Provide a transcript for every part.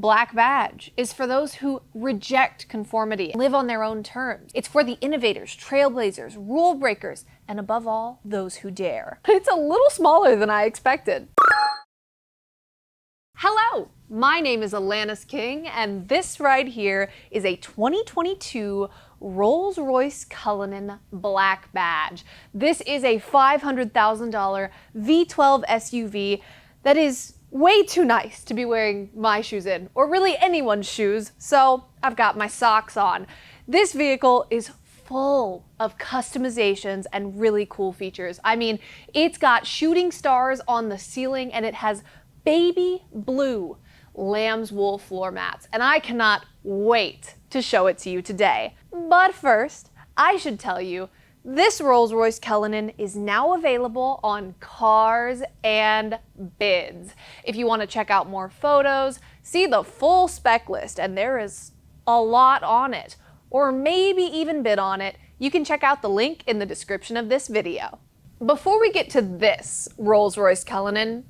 Black badge is for those who reject conformity, live on their own terms. It's for the innovators, trailblazers, rule breakers, and above all, those who dare. It's a little smaller than I expected. Hello, my name is Alanis King, and this right here is a 2022 Rolls-Royce Cullinan Black badge. This is a $500,000 V12 SUV that is way too nice to be wearing my shoes in, or really anyone's shoes, so I've got my socks on. This vehicle is full of customizations and really cool features. I mean, it's got shooting stars on the ceiling and it has baby blue lamb's wool floor mats, and I cannot wait to show it to you today. But first, I should tell you, this Rolls-Royce Cullinan is now available on Cars and Bids. If you want to check out more photos, see the full spec list, and there is a lot on it, or maybe even bid on it, you can check out the link in the description of this video. Before we get to this Rolls-Royce Cullinan,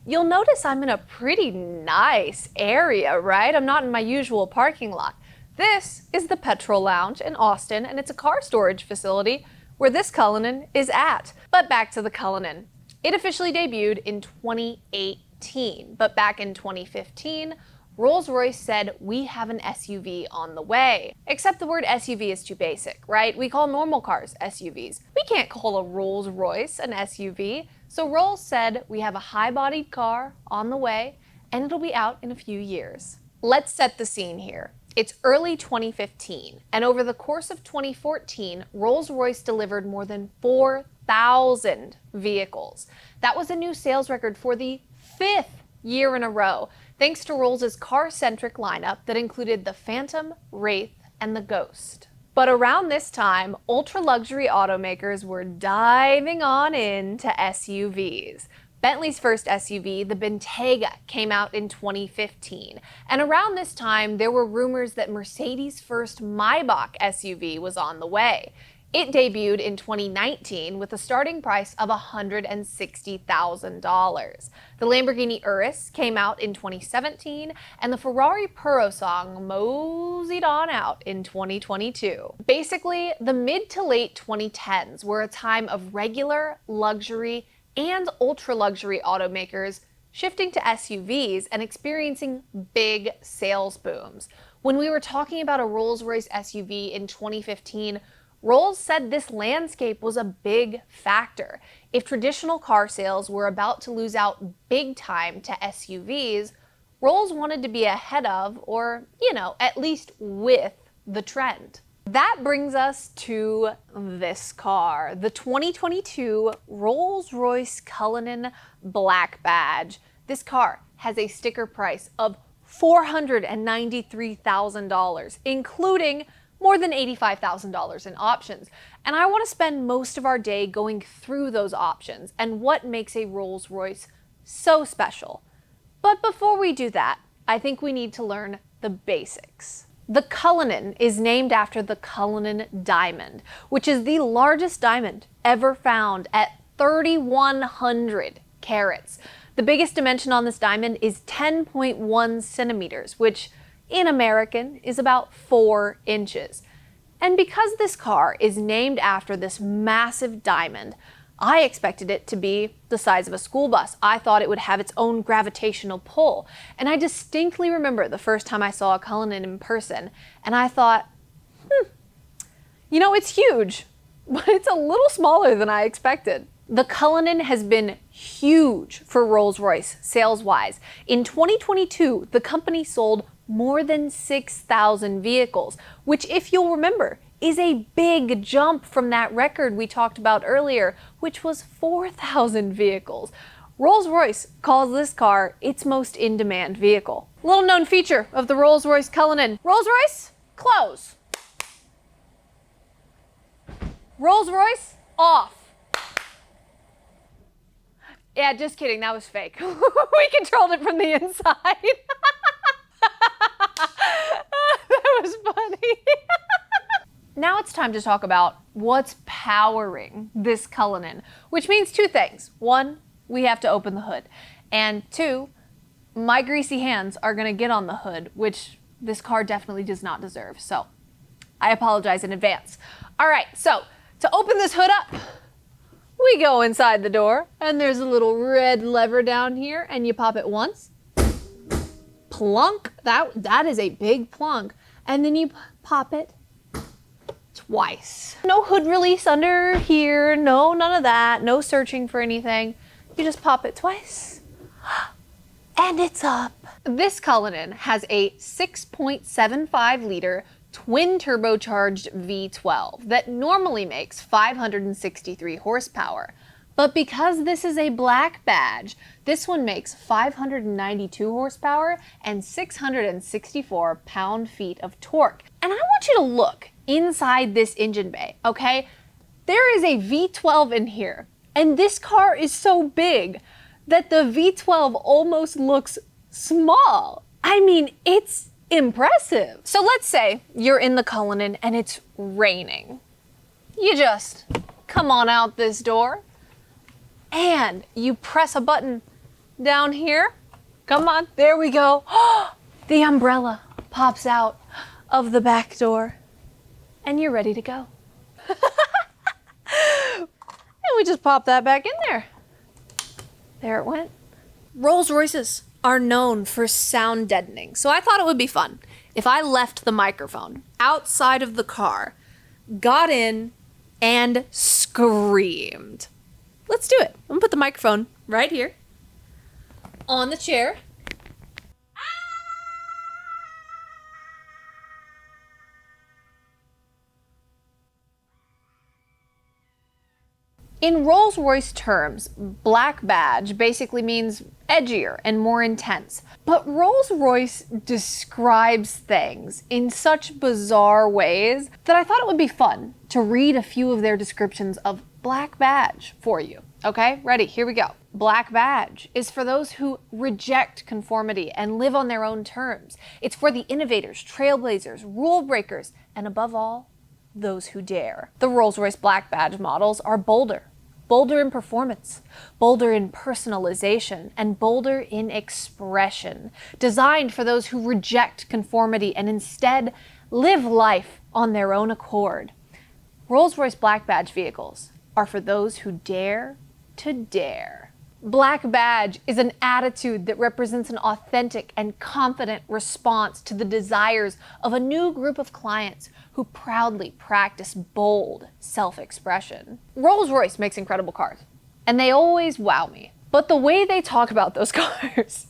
you'll notice I'm in a pretty nice area, right? I'm not in my usual parking lot. This is the Petrol Lounge in Austin, and it's a car storage facility where this Cullinan is at. But back to the Cullinan. It officially debuted in 2018, but back in 2015, Rolls-Royce said, we have an SUV on the way. Except the word SUV is too basic, right? We call normal cars SUVs. We can't call a Rolls-Royce an SUV. So Rolls said, we have a high-bodied car on the way, and it'll be out in a few years. Let's set the scene here. It's early 2015, and over the course of 2014, Rolls-Royce delivered more than 4,000 vehicles. That was a new sales record for the 5th year in a row, thanks to Rolls' car-centric lineup that included the Phantom, Wraith, and the Ghost. But around this time, ultra-luxury automakers were diving on into SUVs. Bentley's first SUV, the Bentayga, came out in 2015. And around this time, there were rumors that Mercedes' first Maybach SUV was on the way. It debuted in 2019 with a starting price of $160,000. The Lamborghini Urus came out in 2017, and the Ferrari Purosangue moseyed on out in 2022. Basically, the mid to late 2010s were a time of regular, luxury, and ultra-luxury automakers shifting to SUVs and experiencing big sales booms. When we were talking about a Rolls-Royce SUV in 2015, Rolls said this landscape was a big factor. If traditional car sales were about to lose out big time to SUVs, Rolls wanted to be ahead of, or, at least with the trend. That brings us to this car, the 2022 Rolls-Royce Cullinan Black badge. This car has a sticker price of $493,000, including more than $85,000 in options. And I want to spend most of our day going through those options and what makes a Rolls-Royce so special. But before we do that, I think we need to learn the basics. The Cullinan is named after the Cullinan diamond, which is the largest diamond ever found at 3,100 carats. The biggest dimension on this diamond is 10.1 centimeters, which in American is about 4 inches. And because this car is named after this massive diamond, I expected it to be the size of a school bus. I thought it would have its own gravitational pull. And I distinctly remember the first time I saw a Cullinan in person, and I thought, it's huge, but it's a little smaller than I expected. The Cullinan has been huge for Rolls-Royce sales-wise. In 2022, the company sold more than 6,000 vehicles, which, if you'll remember, is a big jump from that record we talked about earlier, which was 4,000 vehicles. Rolls-Royce calls this car its most in-demand vehicle. Little known feature of the Rolls-Royce Cullinan: Rolls-Royce, close. Rolls-Royce, off. Yeah, just kidding, that was fake. We controlled it from the inside. That was funny. Now it's time to talk about what's powering this Cullinan, which means two things. One, we have to open the hood. And two, my greasy hands are gonna get on the hood, which this car definitely does not deserve. So I apologize in advance. All right, so to open this hood up, we go inside the door and there's a little red lever down here and you pop it once, plunk, that is a big plunk. And then you pop it twice. No hood release under here, no, none of that, no searching for anything. You just pop it twice and it's up. This Cullinan has a 6.75 liter twin turbocharged V12 that normally makes 563 horsepower. But because this is a black badge, this one makes 592 horsepower and 664 pound-feet of torque. And I want you to look inside this engine bay, okay? There is a V12 in here, and this car is so big that the V12 almost looks small. I mean, it's impressive. So let's say you're in the Cullinan and it's raining. You just come on out this door and you press a button down here. Come on, there we go. The umbrella pops out of the back door and you're ready to go. And we just pop that back in there. There it went. Rolls-Royces are known for sound deadening, so I thought it would be fun if I left the microphone outside of the car, got in, and screamed. Let's do it. I'm gonna put the microphone right here on the chair. In Rolls-Royce terms, black badge basically means edgier and more intense. But Rolls-Royce describes things in such bizarre ways that I thought it would be fun to read a few of their descriptions of black badge for you. Okay, ready? Here we go. Black badge is for those who reject conformity and live on their own terms. It's for the innovators, trailblazers, rule breakers, and above all, those who dare. The Rolls-Royce black badge models are bolder. Bolder in performance, bolder in personalization, and bolder in expression. Designed for those who reject conformity and instead live life on their own accord. Rolls-Royce black badge vehicles are for those who dare to dare. Black badge is an attitude that represents an authentic and confident response to the desires of a new group of clients who proudly practice bold self-expression. Rolls-Royce makes incredible cars, and they always wow me. But the way they talk about those cars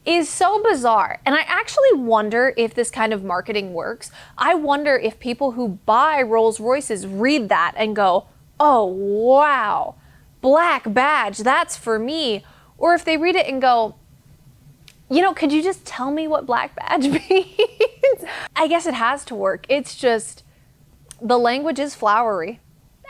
is so bizarre, and I actually wonder if this kind of marketing works. I wonder if people who buy Rolls-Royces read that and go, oh wow, black badge, that's for me. Or if they read it and go, you know, could you just tell me what black badge means? I guess it has to work. It's just, the language is flowery.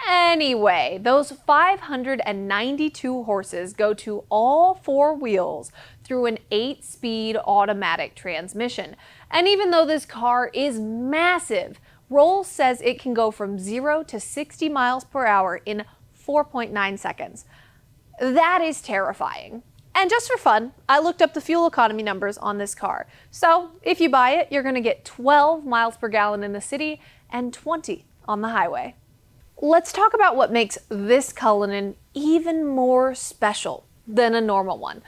Anyway, those 592 horses go to all four wheels through an 8-speed automatic transmission. And even though this car is massive, Rolls says it can go from 0 to 60 miles per hour in 4.9 seconds. That is terrifying. And just for fun, I looked up the fuel economy numbers on this car. So if you buy it, you're gonna get 12 miles per gallon in the city and 20 on the highway. Let's talk about what makes this Cullinan even more special than a normal one.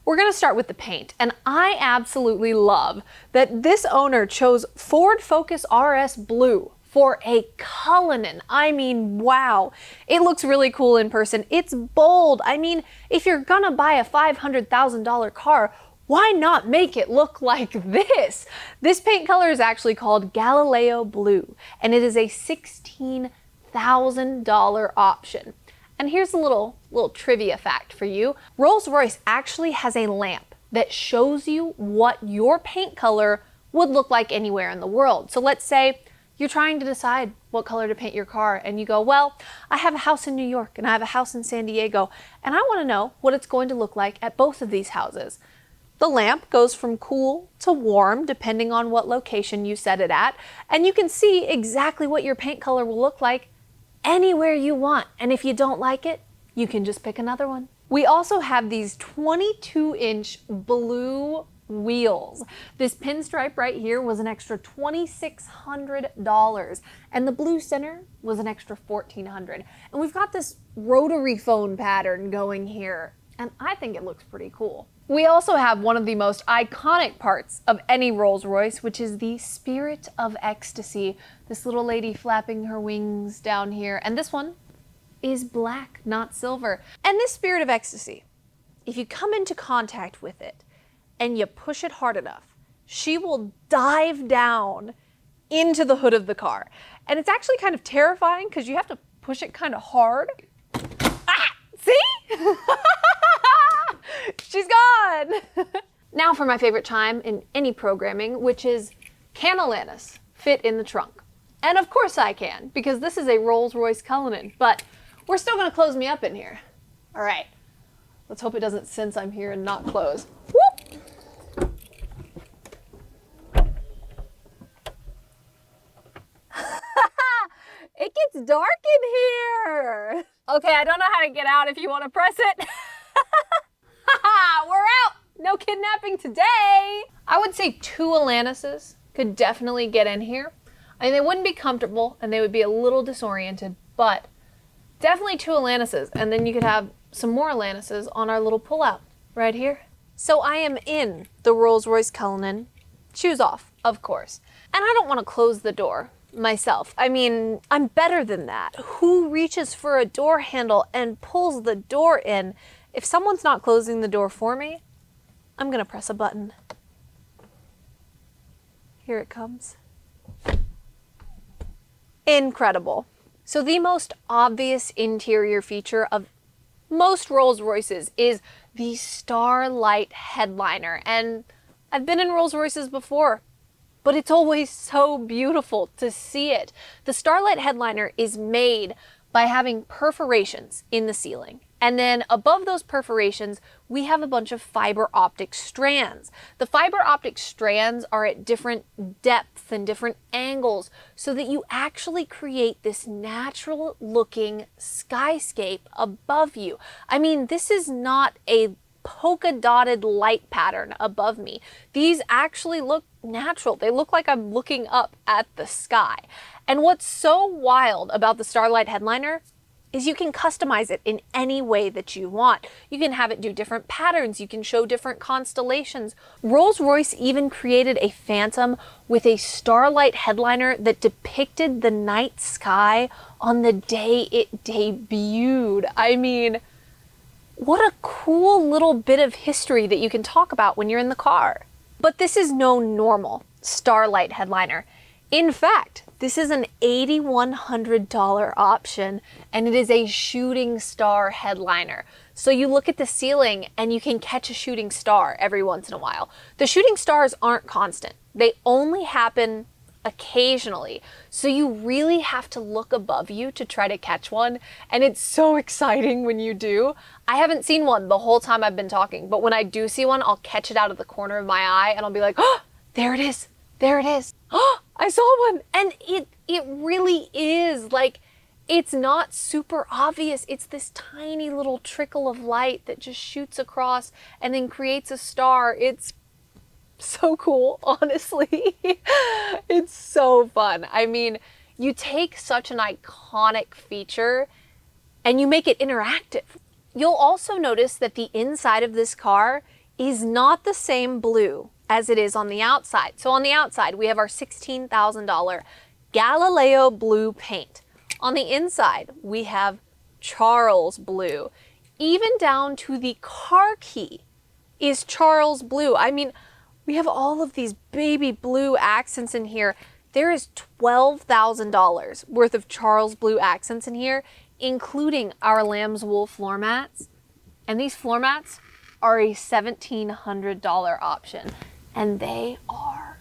We're gonna start with the paint, and I absolutely love that this owner chose Ford Focus RS Blue for a Cullinan. I mean, wow. It looks really cool in person. It's bold. I mean, if you're gonna buy a $500,000 car, why not make it look like this? This paint color is actually called Galileo Blue, and it is a $16,000 option. And here's a little trivia fact for you. Rolls-Royce actually has a lamp that shows you what your paint color would look like anywhere in the world. So let's say you're trying to decide what color to paint your car and you go, well, I have a house in New York and I have a house in San Diego and I want to know what it's going to look like at both of these houses. The lamp goes from cool to warm depending on what location you set it at, and you can see exactly what your paint color will look like anywhere you want. And if you don't like it, you can just pick another one. We also have these 22-inch blue wheels. This pinstripe right here was an extra $2,600, and the blue center was an extra $1,400. And we've got this rotary phone pattern going here, and I think it looks pretty cool. We also have one of the most iconic parts of any Rolls-Royce, which is the Spirit of Ecstasy. This little lady flapping her wings down here, and this one is black, not silver. And this Spirit of Ecstasy, if you come into contact with it and you push it hard enough, she will dive down into the hood of the car. And it's actually kind of terrifying because you have to push it kind of hard. Ah, see? She's gone. Now for my favorite time in any programming, which is, can Alanis fit in the trunk? And of course I can, because this is a Rolls-Royce Cullinan, but we're still gonna close me up in here. All right, let's hope it doesn't sense I'm here and not close. Whoop! It gets dark in here. Okay, I don't know how to get out if you want to press it. We're out. No kidnapping today. I would say 2 Alanises could definitely get in here. I mean, they wouldn't be comfortable and they would be a little disoriented, but definitely 2 Alanises. And then you could have some more Alanises on our little pullout right here. So I am in the Rolls-Royce Cullinan, shoes off, of course. And I don't want to close the door myself. I mean, I'm better than that. Who reaches for a door handle and pulls the door in? If someone's not closing the door for me, I'm gonna press a button. Here it comes. Incredible. So the most obvious interior feature of most Rolls-Royces is the Starlight headliner. And I've been in Rolls-Royces before, but it's always so beautiful to see it. The Starlight headliner is made by having perforations in the ceiling. And then above those perforations, we have a bunch of fiber optic strands. The fiber optic strands are at different depths and different angles so that you actually create this natural looking skyscape above you. I mean, this is not a polka dotted light pattern above me. These actually look natural. They look like I'm looking up at the sky. And what's so wild about the Starlight headliner is you can customize it in any way that you want. You can have it do different patterns. You can show different constellations. Rolls-Royce even created a Phantom with a Starlight headliner that depicted the night sky on the day it debuted. I mean, what a cool little bit of history that you can talk about when you're in the car. But this is no normal Starlight headliner. In fact, this is an $8,100 option, and it is a shooting star headliner. So you look at the ceiling and you can catch a shooting star every once in a while. The shooting stars aren't constant. They only happen occasionally. So you really have to look above you to try to catch one. And it's so exciting when you do. I haven't seen one the whole time I've been talking, but when I do see one, I'll catch it out of the corner of my eye and I'll be like, oh, there it is. There it is. Oh, I saw one. And it really is like, it's not super obvious. It's this tiny little trickle of light that just shoots across and then creates a star. It's so cool, honestly. It's so fun. I mean, you take such an iconic feature and you make it interactive. You'll also notice that the inside of this car is not the same blue as it is on the outside. So on the outside, we have our $16,000 Galileo Blue paint. On the inside, we have Charles Blue. Even down to the car key is Charles Blue. I mean, we have all of these baby blue accents in here. There is $12,000 worth of Charles Blue accents in here, including our lamb's wool floor mats. And these floor mats are a $1,700 option, and they are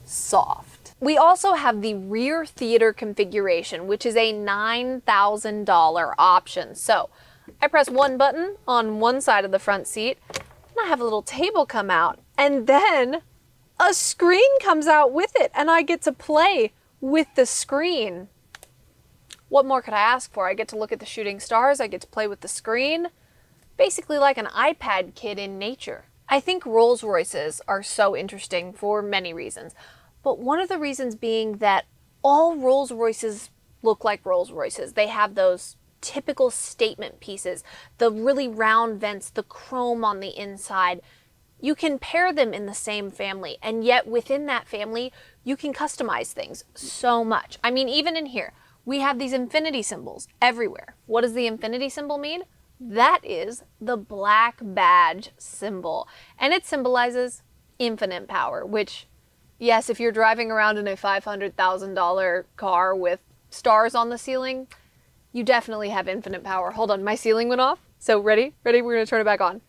soft. We also have the rear theater configuration, which is a $9,000 option. So I press one button on one side of the front seat, and I have a little table come out, and then a screen comes out with it, and I get to play with the screen. What more could I ask for? I get to look at the shooting stars, I get to play with the screen. basically like an iPad kit in nature. I think Rolls-Royces are so interesting for many reasons, but one of the reasons being that all Rolls-Royces look like Rolls-Royces. They have those typical statement pieces, the really round vents, the chrome on the inside. You can pair them in the same family, and yet within that family, you can customize things so much. I mean, even in here, we have these infinity symbols everywhere. What does the infinity symbol mean? That is the black badge symbol, and it symbolizes infinite power, which, yes, if you're driving around in a $500,000 car with stars on the ceiling, you definitely have infinite power. Hold on, my ceiling went off. So ready? Ready? We're gonna turn it back on.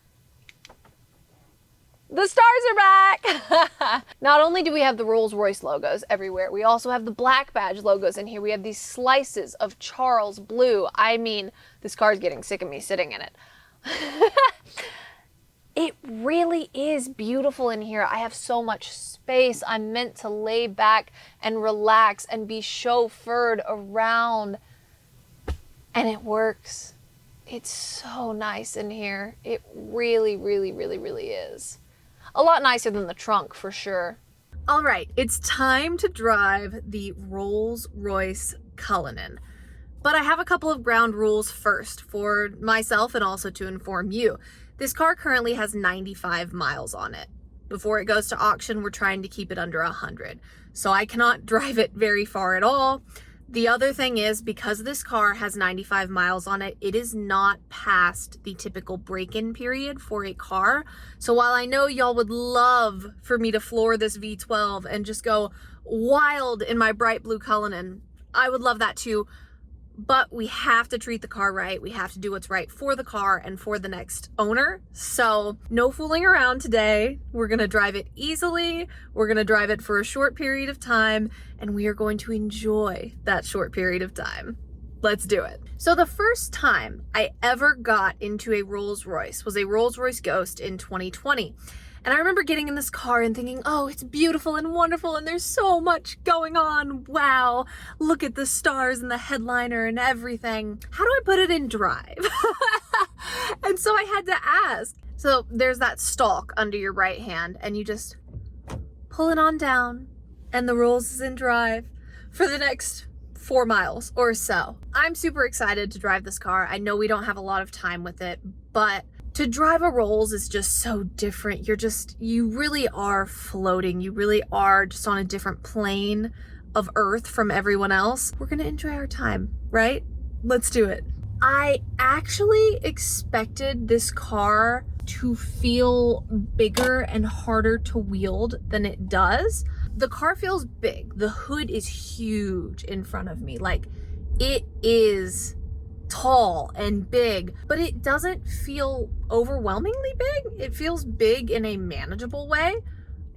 The stars are back! Not only do we have the Rolls-Royce logos everywhere, we also have the black badge logos in here. We have these slices of Charles blue. I mean, this car's getting sick of me sitting in it. It really is beautiful in here. I have so much space. I'm meant to lay back and relax and be chauffeured around. And it works. It's so nice in here. It really, really, really, really is. A lot nicer than the trunk, for sure. All right, it's time to drive the Rolls-Royce Cullinan. But I have a couple of ground rules first for myself and also to inform you. This car currently has 95 miles on it. Before it goes to auction, we're trying to keep it under 100. So I cannot drive it very far at all. The other thing is, because this car has 95 miles on it, it is not past the typical break-in period for a car. So while I know y'all would love for me to floor this V12 and just go wild in my bright blue Cullinan, I would love that too. But we have to treat the car right. We have to do what's right for the car and for the next owner. So no fooling around today. We're gonna drive it easily. We're gonna drive it for a short period of time, and we are going to enjoy that short period of time. Let's do it. So the first time I ever got into a Rolls-Royce was a Rolls-Royce Ghost in 2020. And I remember getting in this car and thinking, oh, it's beautiful and wonderful and there's so much going on. Wow, look at the stars and the headliner and everything. How do I put it in drive? And so I had to ask. So there's that stalk under your right hand and you just pull it on down and the Rolls is in drive for the next 4 miles or so. I'm super excited to drive this car. I know we don't have a lot of time with it, but to drive a Rolls is just so different. You really are floating. You really are just on a different plane of Earth from everyone else. We're gonna enjoy our time, right? Let's do it. I actually expected this car to feel bigger and harder to wield than it does. The car feels big. The hood is huge in front of me. Like, it is tall and big, but it doesn't feel overwhelmingly big. It feels big in a manageable way.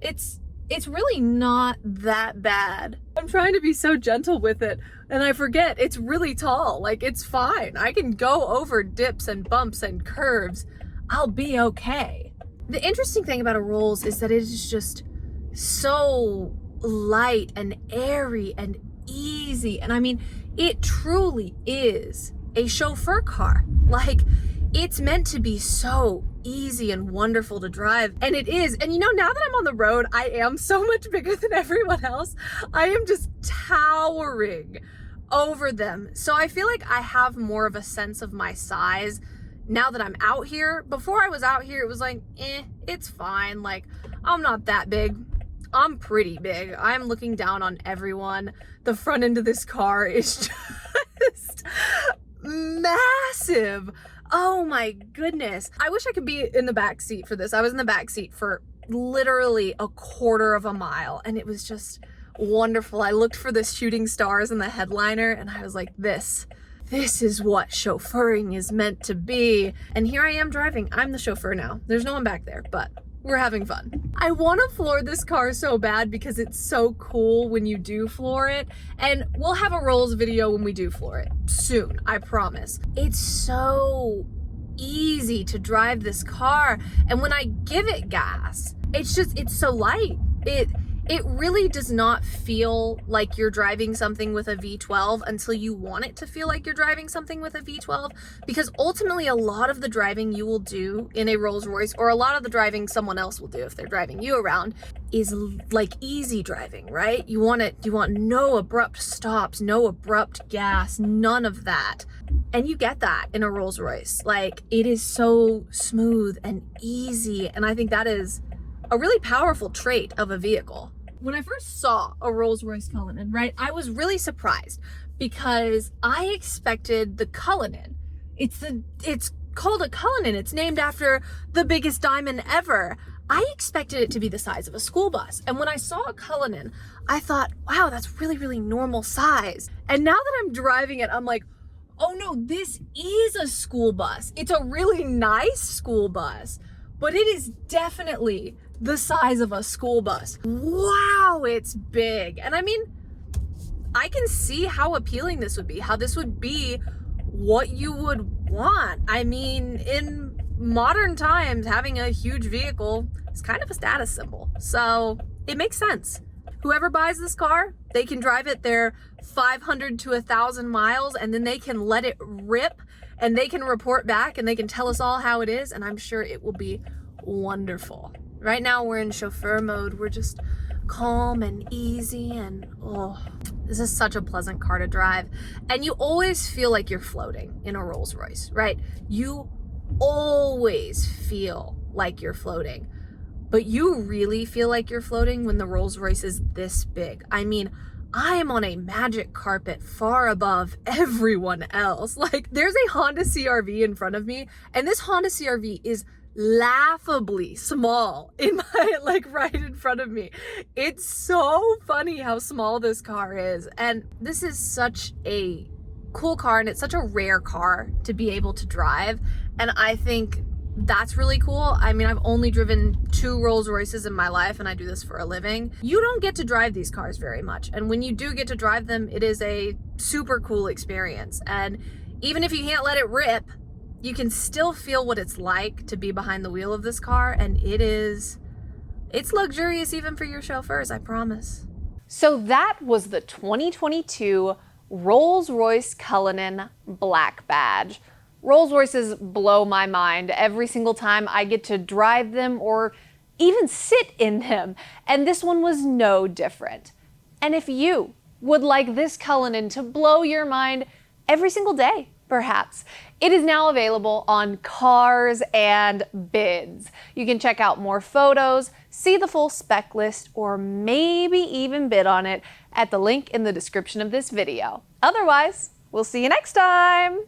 It's really not that bad. I'm trying to be so gentle with it and I forget it's really tall. Like, it's fine. I can go over dips and bumps and curves. I'll be okay. The interesting thing about a Rolls is that it is just so light and airy and easy. And I mean, it truly is a chauffeur car. Like, it's meant to be so easy and wonderful to drive, and it is. And you know, now that I'm on the road, I am so much bigger than everyone else. I am just towering over them. So I feel like I have more of a sense of my size now that I'm out here. Before I was out here, it was like, it's fine. Like, I'm not that big. I'm pretty big. I'm looking down on everyone. The front end of this car is just massive. Oh my goodness. I wish I could be in the back seat for this. I was in the back seat for literally a quarter of a mile and it was just wonderful. I looked for the shooting stars in the headliner and I was like, this is what chauffeuring is meant to be. And here I am driving. I'm the chauffeur now. There's no one back there, but we're having fun. I want to floor this car so bad because it's so cool when you do floor it. And we'll have a Rolls video when we do floor it soon, I promise. It's so easy to drive this car. And when I give it gas, it's so light. It really does not feel like you're driving something with a V12 until you want it to feel like you're driving something with a V12, because ultimately a lot of the driving you will do in a Rolls-Royce, or a lot of the driving someone else will do if they're driving you around, is like easy driving, right? You want no abrupt stops, no abrupt gas, none of that. And you get that in a Rolls-Royce. Like, it is so smooth and easy, and I think that is a really powerful trait of a vehicle. When I first saw a Rolls-Royce Cullinan, right, I was really surprised because I expected the Cullinan. It's called a Cullinan. It's named after the biggest diamond ever. I expected it to be the size of a school bus. And when I saw a Cullinan, I thought, wow, that's really, really normal size. And now that I'm driving it, I'm like, oh no, this is a school bus. It's a really nice school bus, but it is definitely the size of a school bus. Wow, it's big. And I mean, I can see how appealing this would be, how this would be what you would want. I mean, in modern times, having a huge vehicle is kind of a status symbol. So it makes sense. Whoever buys this car, they can drive it their 500 to 1,000 miles, and then they can let it rip, and they can report back, and they can tell us all how it is, and I'm sure it will be wonderful. Right now we're in chauffeur mode. We're just calm and easy, and oh, this is such a pleasant car to drive. And you always feel like you're floating in a Rolls-Royce, right? You always feel like you're floating. But you really feel like you're floating when the Rolls-Royce is this big. I mean, I am on a magic carpet far above everyone else. Like, there's a Honda CR-V in front of me, and this Honda CR-V is laughably small in my, like, right in front of me. It's so funny how small this car is. And this is such a cool car, and it's such a rare car to be able to drive. And I think that's really cool. I mean, I've only driven 2 Rolls-Royces in my life, and I do this for a living. You don't get to drive these cars very much. And when you do get to drive them, it is a super cool experience. And even if you can't let it rip, you can still feel what it's like to be behind the wheel of this car. And it's luxurious even for your chauffeurs, I promise. So that was the 2022 Rolls-Royce Cullinan Black Badge. Rolls-Royces blow my mind every single time I get to drive them or even sit in them, and this one was no different. And if you would like this Cullinan to blow your mind every single day, perhaps, it is now available on Cars and Bids. You can check out more photos, see the full spec list, or maybe even bid on it at the link in the description of this video. Otherwise, we'll see you next time.